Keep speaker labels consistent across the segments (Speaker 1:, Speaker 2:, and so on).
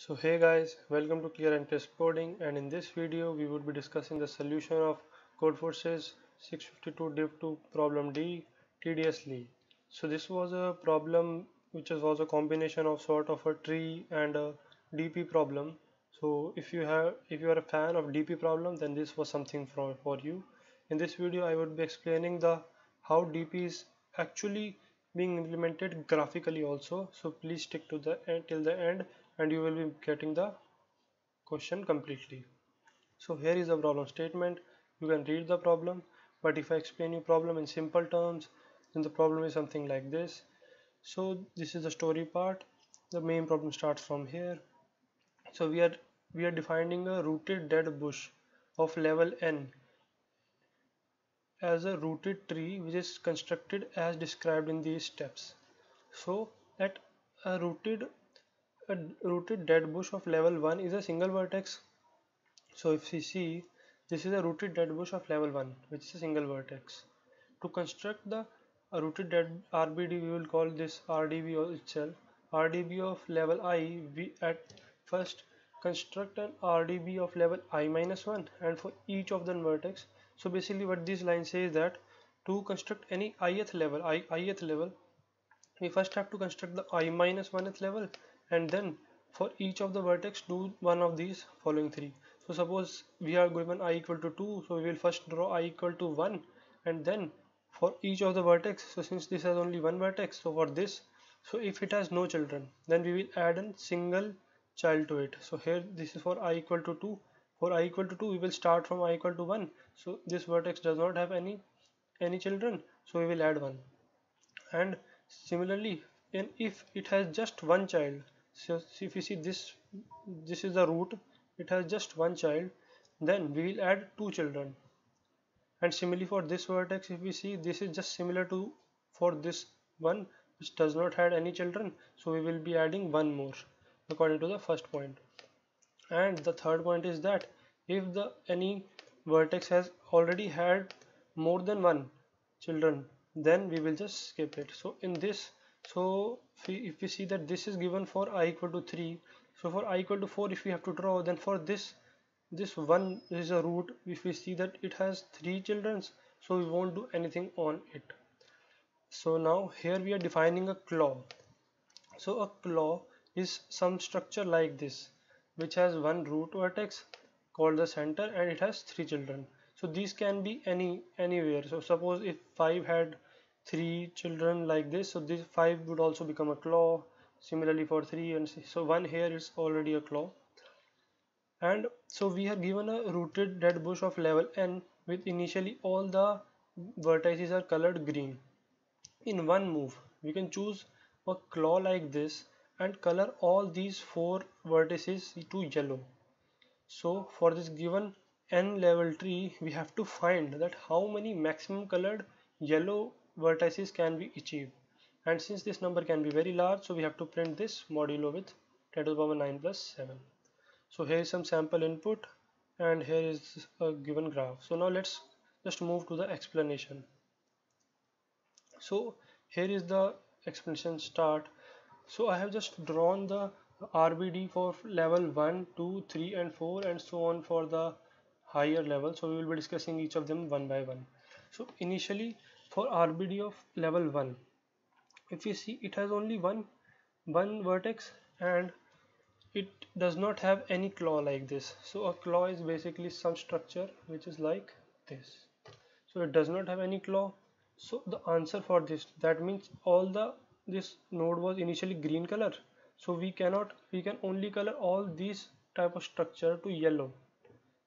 Speaker 1: So hey guys, welcome to Clear and Crisp Coding, and in this video we would be discussing the solution of Codeforces 652 Div 2 problem D tediously. So this was a problem which was a combination of sort of a tree and a DP problem. So if you are a fan of DP problem, then this was something for you. In this video I would be explaining the how DP is actually being implemented graphically also. So please stick to the end till the end and you will be getting the question completely. So here is the problem statement. You can read the problem, but if I explain you problem in simple terms, then the problem is something like this. So this is the story part. The main problem starts from here. So we are defining a rooted dead bush of level n as a rooted tree which is constructed as described in these steps. So that a rooted dead bush of level 1 is a single vertex. So if we see, this is a rooted dead bush of level 1 which is a single vertex. To construct the rooted dead RBD, we will call this RDB itself. RDB of level I, we at first construct an RDB of level I minus 1 and for each of the vertex. So basically what this line says that to construct any ith level, we first have to construct the I minus 1th level, and then for each of the vertex do one of these following three. So suppose we are given I equal to 2, so we will first draw I equal to 1, and then for each of the vertex, so since this has only one vertex, so for this, so if it has no children, then we will add a single child to it. So here this is for I equal to 2. For I equal to 2, we will start from I equal to 1. So this vertex does not have any children, so we will add 1. And similarly, and if it has just one child, so if you see this is the root, it has just one child, then we will add two children. And similarly for this vertex, if we see, this is just similar to for this one which does not have any children, so we will be adding one more according to the first point. And the third point is that if the any vertex has already had more than one children, then we will just skip it. So in this, so if we see that this is given for I equal to 3, so for I equal to 4, if we have to draw, then for this one is a root. If we see that it has 3 children, so we won't do anything on it. So now here we are defining a claw. So a claw is some structure like this which has one root vertex called the center, and it has 3 children. So these can be anywhere. So suppose if 5 had 3 children like this, so this 5 would also become a claw. Similarly for 3 and 6, so 1 here is already a claw. And so we are given a rooted dead bush of level n with initially all the vertices are colored green. In one move, we can choose a claw like this and color all these 4 vertices to yellow. So for this given n level tree, we have to find that how many maximum colored yellow vertices can we achieve. And since this number can be very large, so we have to print this modulo with 10 to the power 9 plus 7. So here is some sample input and here is a given graph. So now let's just move to the explanation. So here is the explanation start. So I have just drawn the RBD for level 1, 2, 3 and 4 and so on for the higher level. So we will be discussing each of them one by one. So initially for RBD of level 1, if you see, it has only one vertex and it does not have any claw like this. So a claw is basically some structure which is like this. So it does not have any claw. So the answer for this, that means all this node was initially green color, so we can only color all these type of structure to yellow.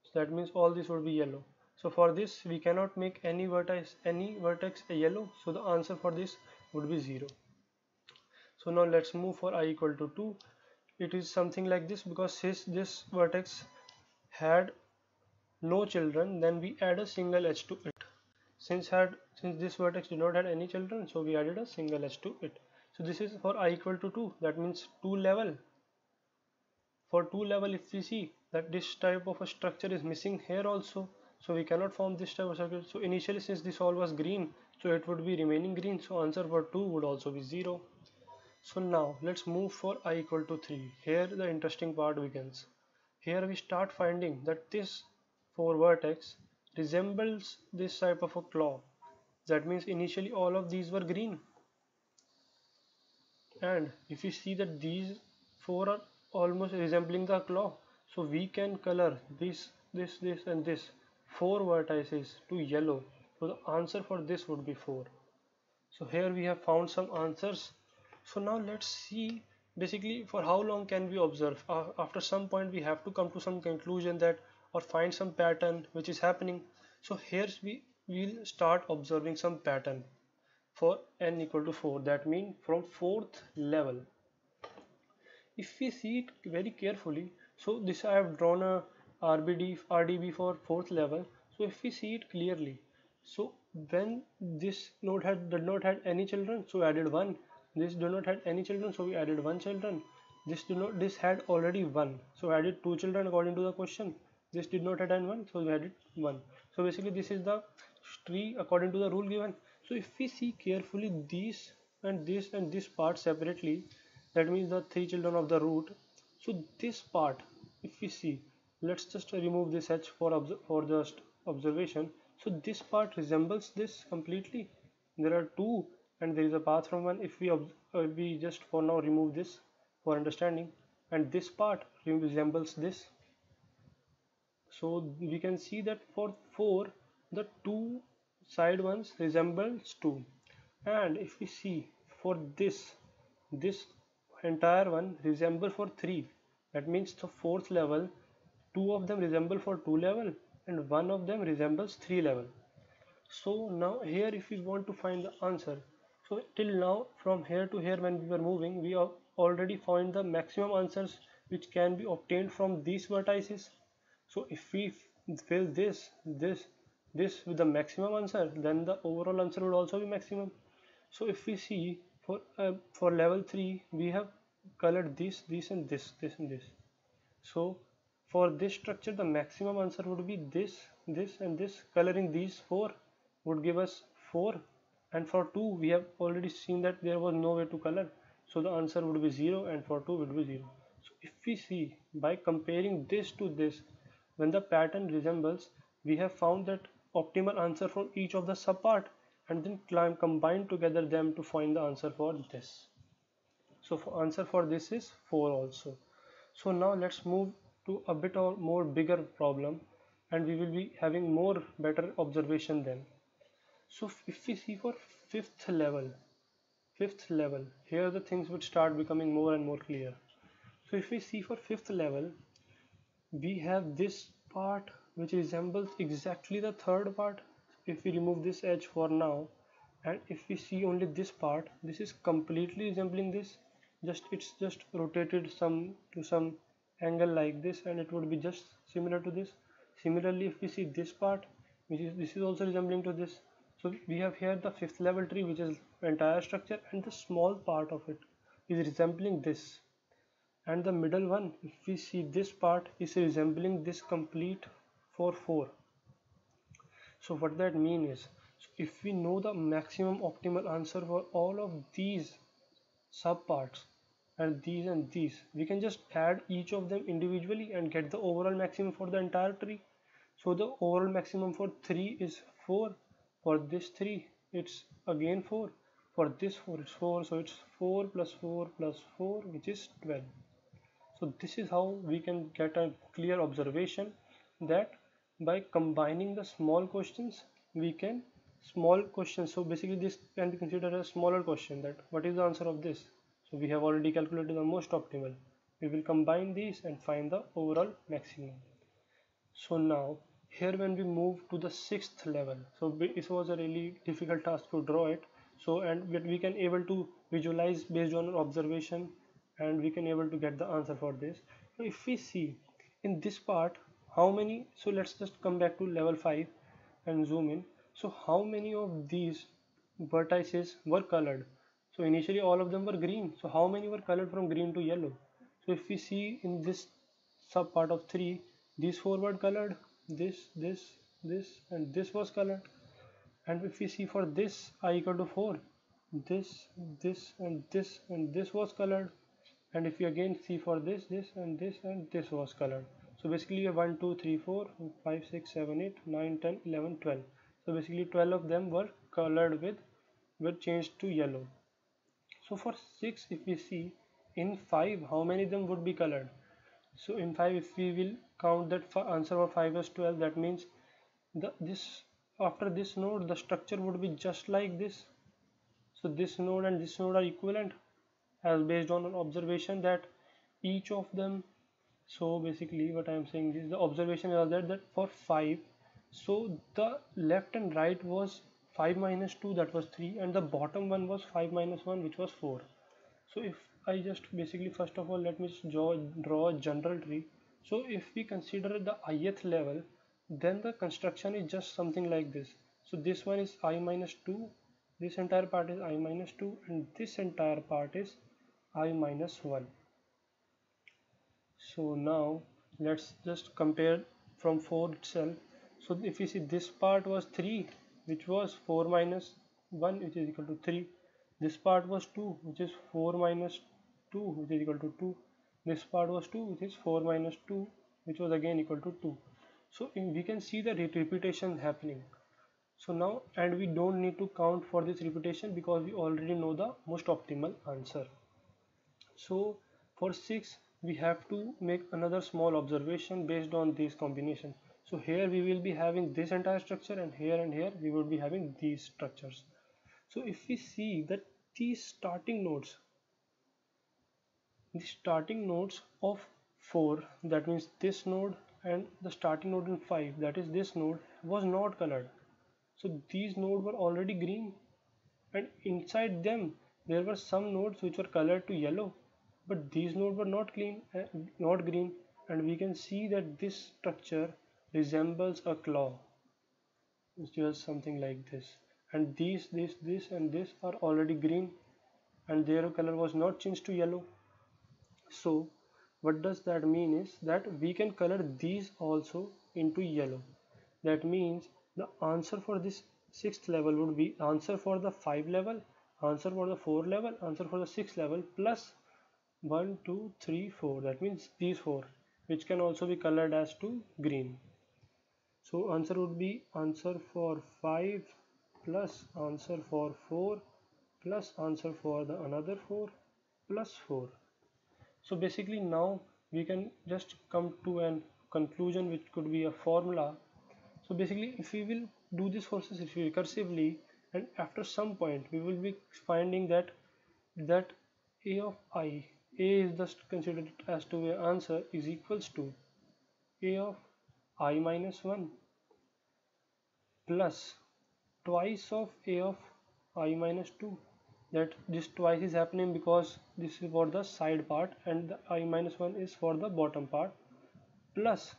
Speaker 1: So that means all this would be yellow. So for this we cannot make any vertex a yellow, so the answer for this would be 0. So now let's move for I equal to 2. It is something like this, because since this vertex had no children, then we add a single edge to it. Since this vertex did not have any children, so we added a single edge to it. So this is for I equal to 2, that means 2 level. For 2 level, if we see that this type of a structure is missing here also, so we cannot form this type of structure. So initially, since this all was green, so it would be remaining green, so answer for 2 would also be 0. So now let's move for I equal to 3. Here the interesting part begins. Here we start finding that this 4 vertex resembles this type of a claw. That means initially all of these were green, and if you see that these 4 are almost resembling the claw, so we can color this and this 4 vertices to yellow. So the answer for this would be 4. So here we have found some answers. So now let's see basically for how long can we observe. After some point we have to come to some conclusion that, or find some pattern which is happening. So here we will start observing some pattern for n equal to 4, that means from 4th level. If we see it very carefully, so this I have drawn a RDB for 4th level. So if we see it clearly, so when this node did not had any children, so we added 1. This do not had any children, so we added 1 children. This had already 1, so we added 2 children according to the question. This did not had 1, so we added 1. So basically this is the tree according to the rule given. So if we see carefully these and this part separately, that means the 3 children of the root. So this part, if we see, let's just remove this h for just observation. So this part resembles this completely. There are 2 and there is a path from 1. If we just for now remove this for understanding, and this part resembles this. So we can see that for 4 the 2 side ones resembles 2, and if we see for this entire one resemble for 3. That means the 4th level 2 of them resemble for 2 level and 1 of them resembles 3 level. So now here if we want to find the answer, so till now from here to here when we were moving, we have already found the maximum answers which can be obtained from these vertices. So if we fill this with the maximum answer, then the overall answer would also be maximum. So if we see for level 3 we have colored this and this and this. So for this structure the maximum answer would be this and this. Coloring these 4 would give us 4, and for 2 we have already seen that there was no way to color, so the answer would be 0, and for 2 would be 0. So if we see by comparing this to this, when the pattern resembles, we have found that optimal answer for each of the subpart, and then combine together them to find the answer for this. So for answer for this is 4 also. So now let's move to a bit or more bigger problem, and we will be having more better observation then. So if we see for fifth level, here the things would start becoming more and more clear. So if we see for 5th level, we have this part which resembles exactly the 3rd part. If we remove this edge for now, and if we see only this part, this is completely resembling this. It's just rotated to some angle like this, and it would be just similar to this. Similarly, if we see this part, this is also resembling to this. So we have here the 5th level tree, which is entire structure, and the small part of it is resembling this. And the middle one, if we see this part, is resembling this complete for 4. So what that means is, so if we know the maximum optimal answer for all of these subparts and these, we can just add each of them individually and get the overall maximum for the entire tree. So the overall maximum for 3 is 4. For this 3 it's again 4. For this 4 it's 4, so it's 4 plus 4 plus 4, which is 12. So this is how we can get a clear observation that by combining the small questions, we can so basically this can be considered a smaller question, that what is the answer of this. So we have already calculated the most optimal. We will combine these and find the overall maximum. So now here when we move to the 6th level, so it was a really difficult task to draw it. So and we can able to visualize based on observation, and we can able to get the answer for this. So if we see in this part how many, so let's just come back to level 5 and zoom in. So how many of these vertices were colored? So initially all of them were green, so how many were colored from green to yellow? So if we see in this sub part of 3, these 4 were colored, this and this was colored. And if we see for this I equal to 4, this, this and this and this was colored, and if you again see for this, this and this and this was colored. So basically you have 1 2 3 4 5 6 7 8 9 10 11 12. So basically 12 of them were colored with were changed to yellow. So for 6, if we see in 5 how many of them would be colored. So in 5, if we will count that answer for 5 as 12, that means this after this node the structure would be just like this. So this node and this node are equivalent, as based on an observation that each of them. So basically what I am saying is the observation is that for 5, so the left and right was 5 minus 2, that was 3, and the bottom one was 5 minus 1, which was 4. So if I just basically, first of all, let me just draw a general tree. So if we consider the ith level, then the construction is just something like this. So this one is I minus 2, this entire part is I minus 2, and this entire part is I minus 1. So now let's just compare from 4 itself. So if you see, this part was 3, which was 4 minus 1, which is equal to 3. This part was 2, which is 4 minus 2, which is equal to 2. This part was 2, which is 4 minus 2, which was again equal to 2. So we can see the repetition happening. So now, and we don't need to count for this repetition because we already know the most optimal answer. So for 6, we have to make another small observation based on this combination. So here we will be having this entire structure, and here we will be having these structures. So if we see that these starting nodes, the starting nodes of 4, that means this node, and the starting node in 5, that is this node, was not colored. So these nodes were already green, and inside them there were some nodes which were colored to yellow, but these nodes were not not green, and we can see that this structure resembles a claw. It's just something like this, and this and this are already green, and their color was not changed to yellow. So what does that mean is that we can color these also into yellow. That means the answer for this 6th level would be answer for the 5 level, answer for the 4 level, answer for the 6 level, plus 1 2 3 4. That means these 4, which can also be colored as to green. So answer would be answer for 5 plus answer for 4 plus answer for the another 4 plus 4. So basically now we can just come to an conclusion, which could be a formula. So basically if we will do this process recursively, and after some point we will be finding that a of I, a is just considered as to a answer, is equals to a of I minus 1 plus twice of a of I minus 2. That this twice is happening because this is for the side part and the I minus 1 is for the bottom part, plus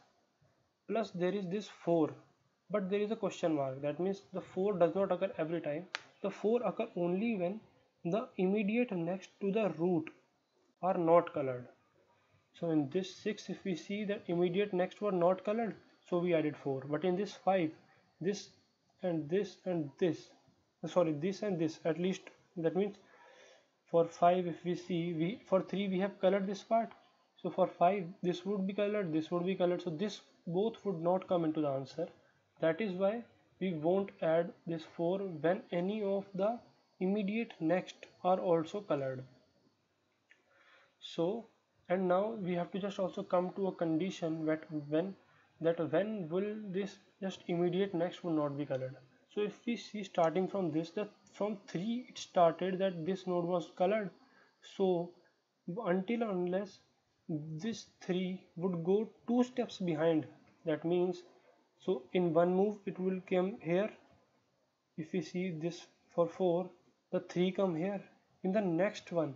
Speaker 1: there is this 4, but there is a question mark. That means the 4 does not occur every time. The 4 occur only when the immediate next to the root are not colored. So in this 6, if we see that immediate next were not colored, so we added 4. But in this 5, this and this and this, sorry, this and this at least. That means for 5, if we see, for 3 we have colored this part. So for 5, this would be colored, this would be colored. So this both would not come into the answer. That is why we won't add this 4 when any of the immediate next are also colored. So, and now we have to just also come to a condition that when will this just immediate next will not be colored. So if we see starting from this, that from 3 it started that this node was colored. So until unless this 3 would go 2 steps behind, that means, so in one move it will come here. If we see this for 4, the 3 come here. In the next one,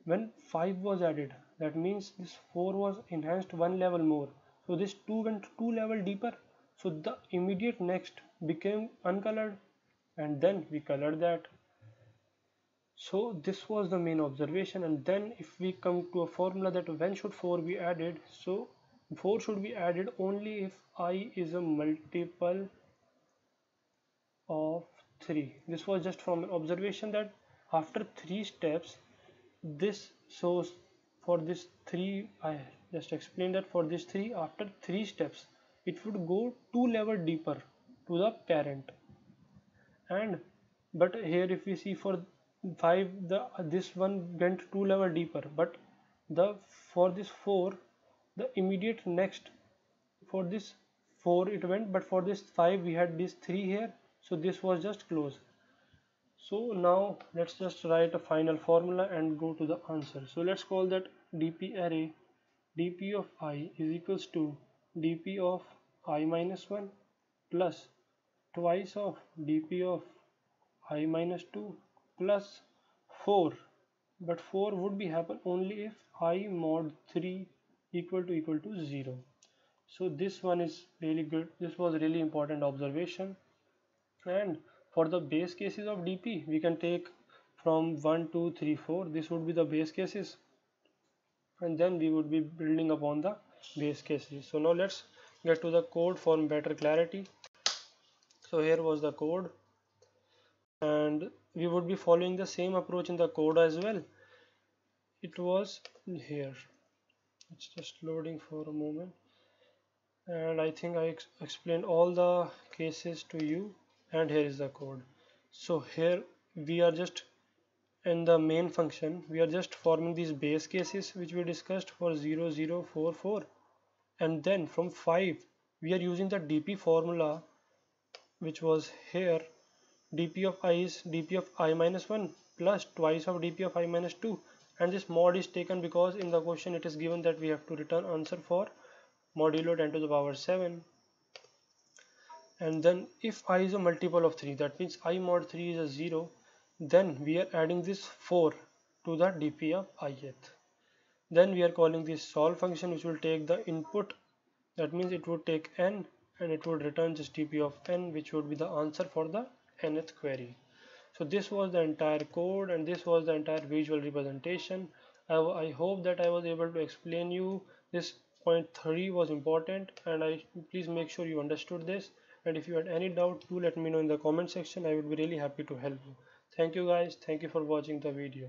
Speaker 1: when 5 was added, that means this 4 was enhanced one level more. So this 2 went 2 level deeper. So the immediate next became uncolored, and then we colored that. So this was the main observation. And then if we come to a formula that when should 4 be added, so 4 should be added only if I is a multiple of 3. This was just from an observation that after 3 steps, this shows for this 3, I just explained that for this 3, after 3 steps it would go 2 level deeper to the parent. And but here if we see for 5, the this one went 2 level deeper, but the for this 4, the immediate next, for this 4 it went, but for this 5 we had this 3 here, so this was just close. So now let's just write a final formula and go to the answer. So let's call that dp array dp of I is equals to dp of I minus 1 plus twice of dp of I minus 2 plus 4, but 4 would be happen only if I mod 3 equal to 0. So this one is really good, this was really important observation. And for the base cases of dp we can take from 1 2 3 4, this would be the base cases, and then we would be building upon the base cases. So now let's get to the code for better clarity. So here was the code, and we would be following the same approach in the code as well. It was here, it's just loading for a moment, and I think I explained all the cases to you, and here is the code. So here we are just in the main function, we are just forming these base cases which we discussed for 0 0 4 4, and then from 5 we are using the dp formula which was here. dp of I is dp of I minus 1 plus twice of dp of I minus 2, and this mod is taken because in the question it is given that we have to return answer for modulo 10 to the power 7. And then if I is a multiple of 3, that means I mod 3 is a 0, then we are adding this 4 to the dp of ith. Then we are calling this solve function which will take the input, that means it would take n and it would return just dp of n, which would be the answer for the nth query. So this was the entire code and this was the entire visual representation. I hope that I was able to explain you this. Point 3 was important, and please make sure you understood this, and if you had any doubt, do let me know in the comment section. I would be really happy to help you. Thank you guys, thank you for watching the video.